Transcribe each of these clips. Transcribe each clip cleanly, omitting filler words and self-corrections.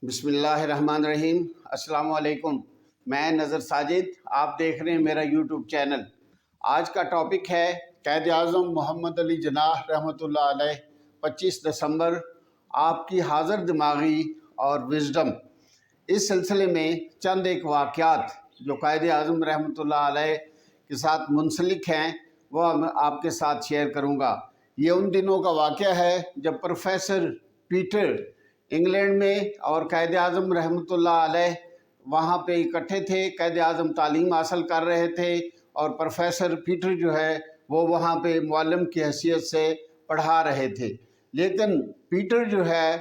بسم اللہ الرحمن الرحیم۔ السلام علیکم، میں نظر ساجد، آپ دیکھ رہے ہیں میرا یوٹیوب چینل۔ آج کا ٹاپک ہے قائد اعظم محمد علی جناح رحمۃ اللہ علیہ 25 دسمبر، آپ کی حاضر دماغی اور وزڈم۔ اس سلسلے میں چند ایک واقعات جو قائد اعظم رحمۃ اللہ علیہ کے ساتھ منسلک ہیں وہ میں آپ کے ساتھ شیئر کروں گا۔ یہ ان دنوں کا واقعہ ہے جب پروفیسر پیٹر انگلینڈ میں اور قائد اعظم رحمۃ اللہ علیہ وہاں پہ اکٹھے تھے۔ قائد اعظم تعلیم حاصل کر رہے تھے اور پروفیسر پیٹر جو ہے وہ وہاں پہ معلم کی حیثیت سے پڑھا رہے تھے، لیکن پیٹر جو ہے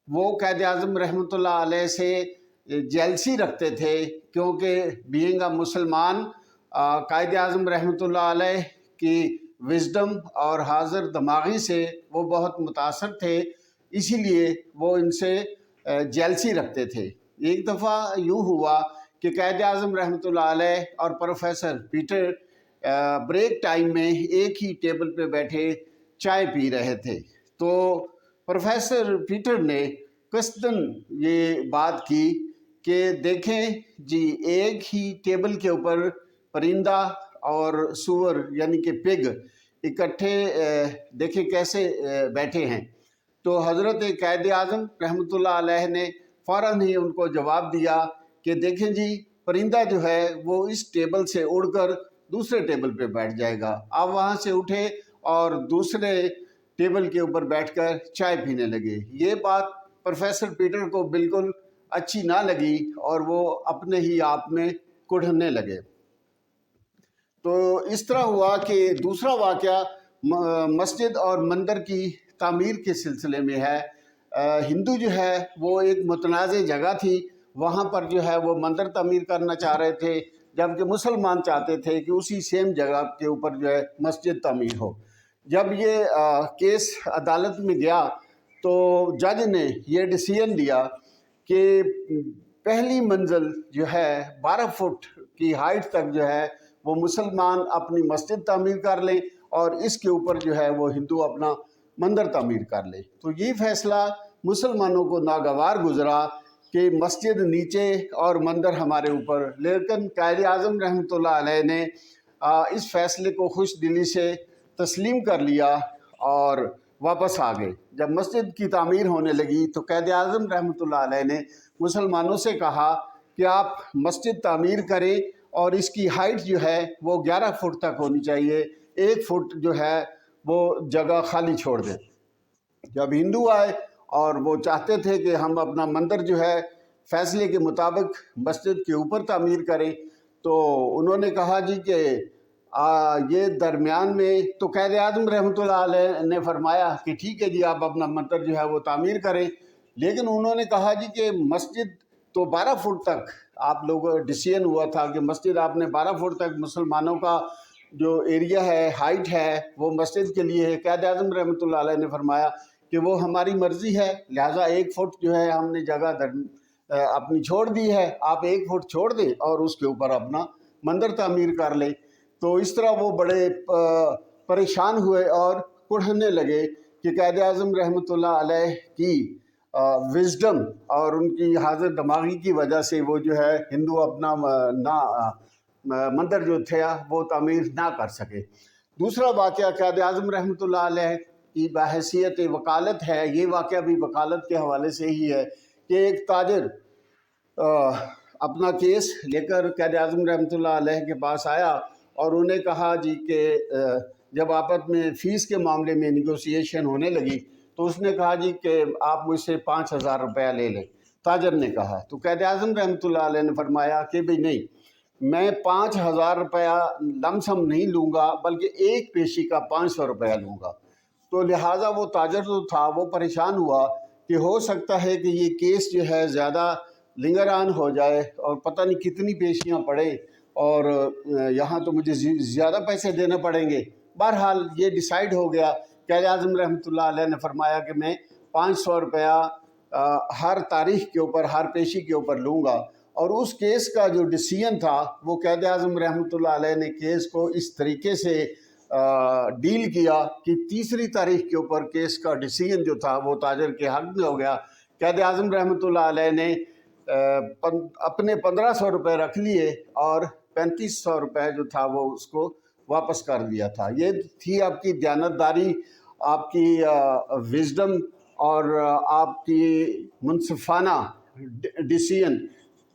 وہ قائد اعظم رحمۃ اللہ علیہ سے جیلسی رکھتے تھے، کیونکہ بینگ اے مسلمان قائد اعظم رحمۃ اللہ علیہ کی وزڈم اور حاضر دماغی سے وہ بہت متاثر تھے، اسی لیے وہ ان سے جیلسی رکھتے تھے۔ ایک دفعہ یوں ہوا کہ قائد اعظم رحمۃ اللہ علیہ اور پروفیسر پیٹر بریک ٹائم میں ایک ہی ٹیبل پہ بیٹھے چائے پی رہے تھے، تو پروفیسر پیٹر نے قصداً یہ بات کی کہ دیکھیں جی، ایک ہی ٹیبل کے اوپر پرندہ اور سور یعنی کہ پگ اکٹھے دیکھیں کیسے بیٹھے ہیں۔ تو حضرت قائد اعظم رحمۃ اللہ علیہ نے فوراً ہی ان کو جواب دیا کہ دیکھیں جی، پرندہ جو ہے وہ اس ٹیبل سے اڑ کر دوسرے ٹیبل پہ بیٹھ جائے گا۔ آپ وہاں سے اٹھے اور دوسرے ٹیبل کے اوپر بیٹھ کر چائے پینے لگے۔ یہ بات پروفیسر پیٹر کو بالکل اچھی نہ لگی اور وہ اپنے ہی آپ میں کڑھنے لگے۔ تو اس طرح ہوا کہ دوسرا واقعہ مسجد اور مندر کی تعمیر کے سلسلے میں ہے۔ ہندو جو ہے وہ ایک متنازع جگہ تھی، وہاں پر جو ہے وہ مندر تعمیر کرنا چاہ رہے تھے، جبکہ مسلمان چاہتے تھے کہ اسی سیم جگہ کے اوپر جو ہے مسجد تعمیر ہو۔ جب یہ کیس عدالت میں گیا تو جج نے یہ ڈیسیژن لیا کہ پہلی منزل جو ہے 12 فٹ کی ہائٹ تک جو ہے وہ مسلمان اپنی مسجد تعمیر کر لیں اور اس کے اوپر جو ہے وہ ہندو اپنا مندر تعمیر کر لے۔ تو یہ فیصلہ مسلمانوں کو ناگوار گزرا کہ مسجد نیچے اور مندر ہمارے اوپر، لیکن قائد اعظم رحمۃ اللہ علیہ نے اس فیصلے کو خوش دلی سے تسلیم کر لیا اور واپس آ گئے۔ جب مسجد کی تعمیر ہونے لگی تو قائد اعظم رحمۃ اللہ علیہ نے مسلمانوں سے کہا کہ آپ مسجد تعمیر کریں اور اس کی ہائٹ جو ہے وہ 11 فٹ تک ہونی چاہیے، 1 فٹ جو ہے وہ جگہ خالی چھوڑ دیں۔ جب ہندو آئے اور وہ چاہتے تھے کہ ہم اپنا مندر جو ہے فیصلے کے مطابق مسجد کے اوپر تعمیر کریں، تو انہوں نے کہا جی کہ یہ درمیان میں، تو قائد اعظم رحمۃ اللہ علیہ نے فرمایا کہ ٹھیک ہے جی، آپ اپنا مندر جو ہے وہ تعمیر کریں، لیکن انہوں نے کہا جی کہ مسجد تو 12 فٹ تک آپ لوگوں ڈیسیژن ہوا تھا کہ مسجد آپ نے 12 فٹ تک مسلمانوں کا جو ایریا ہے، ہائٹ ہے، وہ مسجد کے لیے ہے۔ قائد اعظم رحمۃ اللہ علیہ نے فرمایا کہ وہ ہماری مرضی ہے، لہٰذا 1 فٹ جو ہے ہم نے جگہ اپنی چھوڑ دی ہے، آپ 1 فٹ چھوڑ دیں اور اس کے اوپر اپنا مندر تعمیر کر لیں۔ تو اس طرح وہ بڑے پریشان ہوئے اور کڑھنے لگے کہ قائد اعظم رحمۃ اللہ علیہ کی وزڈم اور ان کی حاضر دماغی کی وجہ سے وہ جو ہے ہندو اپنا مندر جو تھا وہ تعمیر نہ کر سکے۔ دوسرا واقعہ قائد اعظم رحمۃ اللہ علیہ کی بحیثیت وکالت ہے۔ یہ واقعہ بھی وکالت کے حوالے سے ہی ہے کہ ایک تاجر اپنا کیس لے کر قائد اعظم رحمۃ اللہ علیہ کے پاس آیا اور انہیں کہا جی کہ جب آپس میں فیس کے معاملے میں نیگوسیشن ہونے لگی تو اس نے کہا جی کہ آپ مجھ سے 5,000 روپیہ لے لیں۔ تاجر نے کہا تو قائد اعظم رحمۃ اللہ علیہ نے فرمایا کہ بھئی نہیں، میں 5,000 روپیہ لم سم نہیں لوں گا، بلکہ ایک پیشی کا 500 روپیہ لوں گا۔ تو لہٰذا وہ تاجر جو تھا وہ پریشان ہوا کہ ہو سکتا ہے کہ یہ کیس جو ہے زیادہ لنگران ہو جائے اور پتہ نہیں کتنی پیشیاں پڑیں اور یہاں تو مجھے زیادہ پیسے دینے پڑیں گے۔ بہرحال یہ ڈیسائیڈ ہو گیا۔ قائد اعظم رحمۃ اللہ علیہ نے فرمایا کہ میں 500 روپیہ ہر تاریخ کے اوپر، ہر پیشی کے اوپر لوں گا، اور اس کیس کا جو ڈیسیژن تھا وہ قائد اعظم رحمۃ اللہ علیہ نے کیس کو اس طریقے سے ڈیل کیا کہ 3 تاریخ کے اوپر کیس کا ڈیسیژن جو تھا وہ تاجر کے حق میں ہو گیا قائد اعظم رحمۃ اللہ علیہ نے اپنے 1500 روپے رکھ لیے اور 3500 روپے جو تھا وہ اس کو واپس کر دیا تھا۔ یہ تھی آپ کی دیانتداری، آپ کی وزڈم اور آپ کی منصفانہ ڈیسیژن۔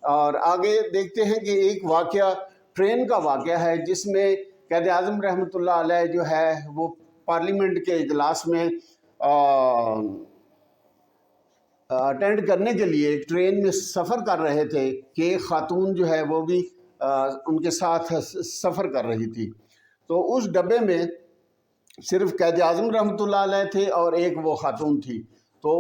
اور آگے دیکھتے ہیں کہ ایک واقعہ ٹرین کا واقعہ ہے جس میں قائد اعظم رحمۃ اللہ علیہ جو ہے وہ پارلیمنٹ کے اجلاس میں اٹینڈ کرنے کے لیے ایک ٹرین میں سفر کر رہے تھے کہ ایک خاتون جو ہے وہ بھی ان کے ساتھ سفر کر رہی تھی۔ تو اس ڈبے میں صرف قائد اعظم رحمۃ اللہ علیہ تھے اور ایک وہ خاتون تھی۔ تو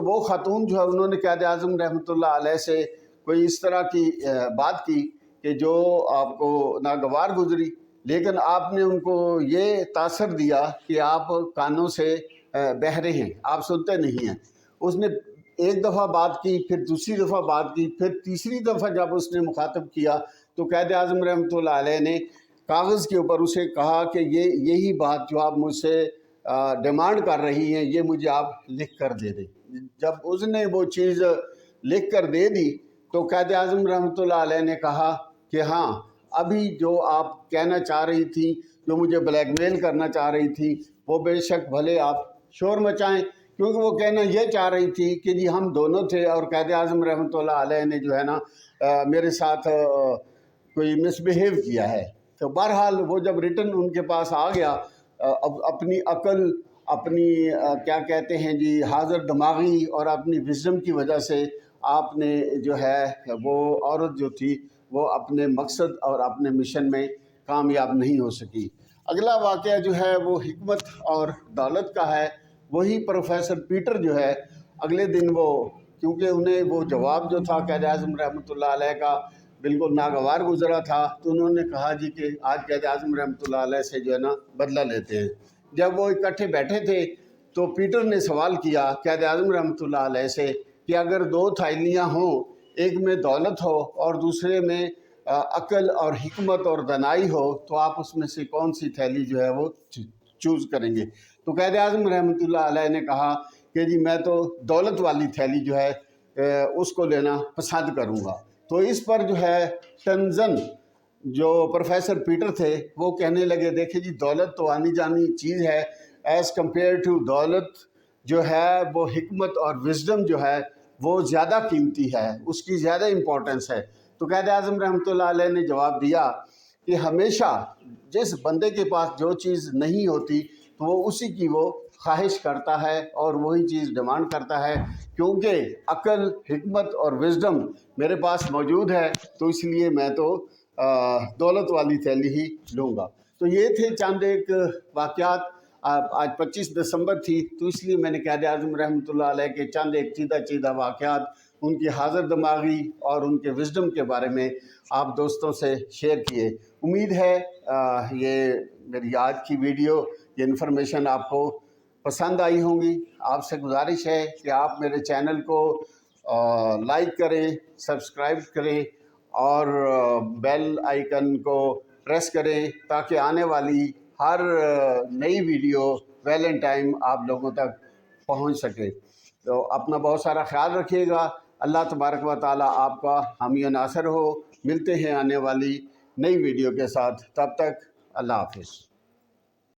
وہ خاتون جو ہے انہوں نے قائد اعظم رحمۃ اللہ علیہ سے کوئی اس طرح کی بات کی کہ جو آپ کو ناگوار گزری، لیکن آپ نے ان کو یہ تاثر دیا کہ آپ کانوں سے بہرے ہیں، آپ سنتے نہیں ہیں۔ اس نے ایک دفعہ بات کی، پھر دوسری دفعہ بات کی، پھر تیسری دفعہ جب اس نے مخاطب کیا تو قائد اعظم رحمۃ اللہ علیہ نے کاغذ کے اوپر اسے کہا کہ یہی بات جو آپ مجھ سے ڈیمانڈ کر رہی ہیں یہ مجھے آپ لکھ کر دے دیں۔ جب اس نے وہ چیز لکھ کر دے دی تو قائد اعظم رحمۃ اللہ علیہ نے کہا کہ ہاں، ابھی جو آپ کہنا چاہ رہی تھی، جو مجھے بلیک میل کرنا چاہ رہی تھی، وہ بے شک بھلے آپ شور مچائیں، کیونکہ وہ کہنا یہ چاہ رہی تھی کہ جی ہم دونوں تھے اور قائد اعظم رحمۃ اللہ علیہ نے جو ہے نا میرے ساتھ کوئی مس بیہیو کیا ہے۔ تو بہرحال وہ جب ریٹن ان کے پاس آ گیا، اپنی عقل، اپنی کیا کہتے ہیں جی حاضر دماغی اور اپنی وزڈم کی وجہ سے آپ نے جو ہے وہ عورت جو تھی وہ اپنے مقصد اور اپنے مشن میں کامیاب نہیں ہو سکی۔ اگلا واقعہ جو ہے وہ حکمت اور دولت کا ہے۔ وہی پروفیسر پیٹر جو ہے اگلے دن وہ، کیونکہ انہیں وہ جواب جو تھا قائد اعظم رحمۃ اللہ علیہ کا بالکل ناگوار گزرا تھا، تو انہوں نے کہا جی کہ آج قائد اعظم رحمۃ اللہ علیہ سے جو ہے نا بدلہ لیتے ہیں۔ جب وہ اکٹھے بیٹھے تھے تو پیٹر نے سوال کیا قائد اعظم رحمۃ اللہ علیہ سے کہ اگر دو تھیلیاں ہوں، ایک میں دولت ہو اور دوسرے میں عقل اور حکمت اور دانائی ہو، تو آپ اس میں سے کون سی تھیلی جو ہے وہ چوز کریں گے؟ تو قائد اعظم رحمۃ اللہ علیہ نے کہا کہ جی میں تو دولت والی تھیلی جو ہے اس کو لینا پسند کروں گا۔ تو اس پر جو ہے تنزن جو پروفیسر پیٹر تھے وہ کہنے لگے دیکھیں جی دولت تو آنی جانی چیز ہے، ایز کمپیئر ٹو دولت جو ہے وہ حکمت اور وزڈم جو ہے وہ زیادہ قیمتی ہے، اس کی زیادہ امپورٹنس ہے۔ تو قائد اعظم رحمۃ اللہ علیہ نے جواب دیا کہ ہمیشہ جس بندے کے پاس جو چیز نہیں ہوتی تو وہ اسی کی وہ خواہش کرتا ہے اور وہی چیز ڈیمانڈ کرتا ہے، کیونکہ عقل، حکمت اور وزڈم میرے پاس موجود ہے تو اس لیے میں تو دولت والی تھیلی ہی لوں گا۔ تو یہ تھے چند ایک واقعات۔ آج 25 دسمبر تھی تو اس لیے میں نے قائد اعظم رحمۃ اللہ علیہ کے چند ایک چیدہ واقعات، ان کی حاضر دماغی اور ان کے وزڈم کے بارے میں آپ دوستوں سے شیئر کیے۔ امید ہے یہ میری آج کی ویڈیو، یہ انفارمیشن آپ کو پسند آئی ہوں گی۔ آپ سے گزارش ہے کہ آپ میرے چینل کو لائک کریں، سبسکرائب کریں اور بیل آئیکن کو پریس کریں تاکہ آنے والی ہر نئی ویڈیو ویل ان ٹائم آپ لوگوں تک پہنچ سکے۔ تو اپنا بہت سارا خیال رکھیے گا۔ اللہ تبارک و تعالیٰ آپ کا حامی و ناصر ہو۔ ملتے ہیں آنے والی نئی ویڈیو کے ساتھ، تب تک اللہ حافظ۔